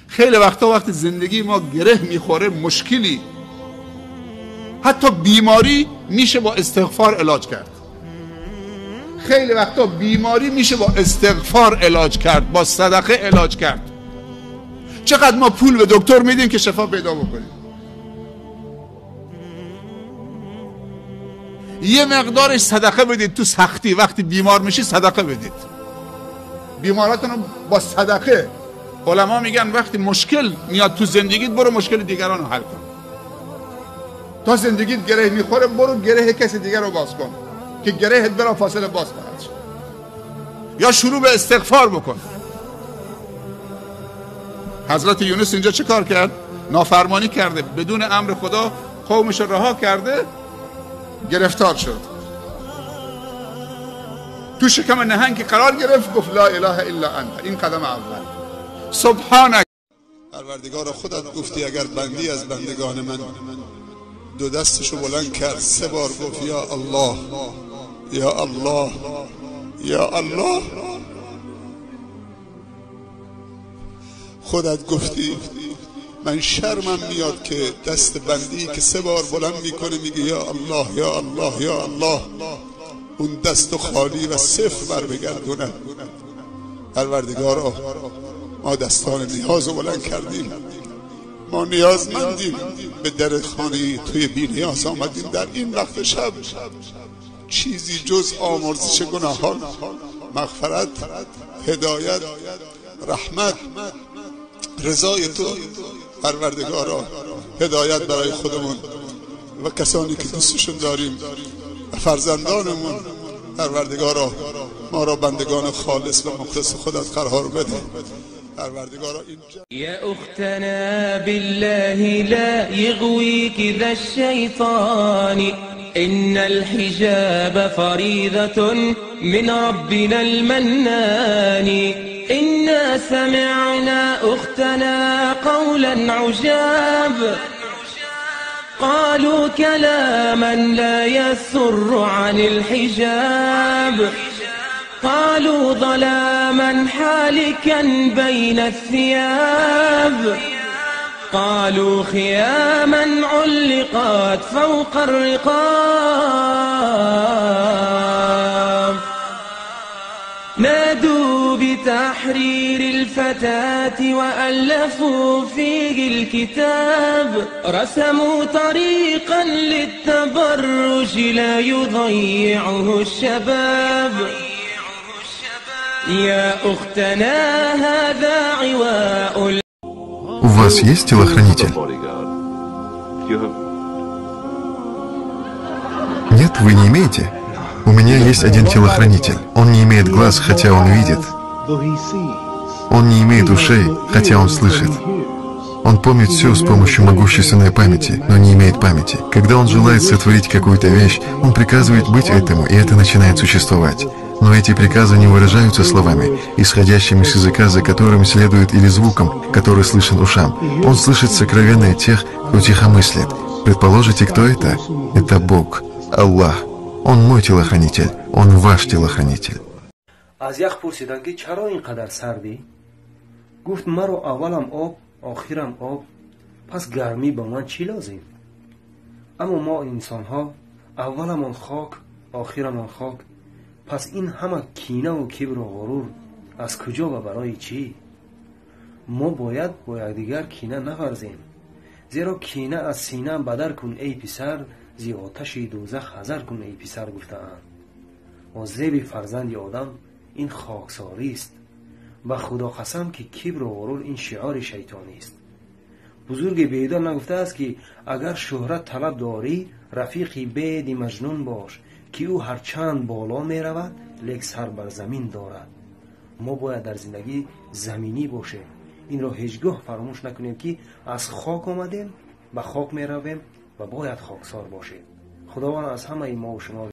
خیلی وقتا وقتی زندگی ما گره میخوره، مشکلی، حتی بیماری میشه با استغفار علاج کرد. خیلی وقتا بیماری میشه با استغفار علاج کرد، با صدقه علاج کرد. چقدر ما پول به دکتر میدیم که شفا پیدا بکنیم. یه مقدارش صدقه بدید تو سختی، وقتی بیمار میشی صدقه بدید. بیماراتون رو با صدقه، علما میگن وقتی مشکل میاد تو زندگیت برو مشکل دیگران رو حل کن. تا زندگیت گره میخوره برو گره کسی دیگر رو باز کن که گرهت بلا فاصله باز خواهد شد. یا شروع به استغفار بکن. حضرت یونس اینجا چه کار کرد؟ نافرمانی کرده، بدون امر خدا قومش رها کرده، گرفتار شد، تو شکم نهنگ قرار گرفت، گفت لا اله الا انت. این قدم اول. سبحانک. پروردگار خودت گفتی اگر بندی از بندگان من دو دستشو بلند کرد 3 بار گفت یا الله یا الله یا الله، خودت گفتی من شرمم میاد که دست بندی که 3 بار بلند میکنه میگه یا الله یا الله یا الله، اون دست خالی و صفر بر بگردونه. پروردگارا ما دستان نیاز رو بلند کردیم، ما نیازمندیم، به در خانه توی بی نیاز آمدیم در این وقت شب، چیزی جز آمرزش گناهان، مغفرت، هدایت، رحمت، رضای تو پروردگارا، هدایت برای خودمون و کسانی که دوستشون داریم و فرزندانمون. پروردگارا ما را بندگان خالص و مخلص خودت قرار بده. پروردگارا يا أختنا بالله لا يغويك ذا الشيطان، إن الحجاب فريضة من ربنا المنان. إنا سمعنا أختنا قولا عجاب، قالوا كلاما لا يسر عن الحجاب، قالوا ظلاما حالكا بين الثياب، قالوا خياما علقت فوق الرقاب، نادوا بتحرير الفتاة وألفوا فيه الكتاب، رسموا طريقا للتبرج لا يضيعه الشباب. يا أختنا هذا عواء. У вас есть телохранитель? Нет, вы не имеете? У меня есть один телохранитель. Он не имеет глаз, хотя он видит. Он не имеет ушей, хотя он слышит. Он помнит все с помощью могущественной памяти, но не имеет памяти. Когда он желает сотворить какую-то вещь, он приказывает быть этому, и это начинает существовать. Но эти приказы не выражаются словами, исходящими с языка, за которым следует, или звуком, который слышен ушам. Он слышит сокровенное тех, кто тихо мыслит. Предположите, кто это? Это Бог, Аллах. Он мой телохранитель, он ваш телохранитель. از یخ پرسیدن که چرا اینقدر سردی؟ گفت مرا اولم آب آخرم آب، پس گرمی به من چی لازم؟ اما ما انسان ها اولمان خاک آخرمان خاک، پس این همه کینه و کبر و غرور از کجا و برای چی؟ ما باید با یکدیگر کینه نورزیم، زیرا کینه از سینه بدر کن ای پسر، زی آتش دوزخ حذر کن ای پسر گفته‌اند. و زیب فرزند آدم این خاکساری است. به خدا قسم که کبر و غرور این شعار شیطانی است. بزرگ بیدار نگفته است که اگر شهرت طلب داری رفیقی بید مجنون باش، که او هرچند بالا می رود لیک سر بر زمین دارد. ما باید در زندگی زمینی باشیم. این را هیچگاه فراموش نکنیم که از خاک آمدیم، به خاک می رویم و باید خاکسار باشیم. خداوند از همه ما و شما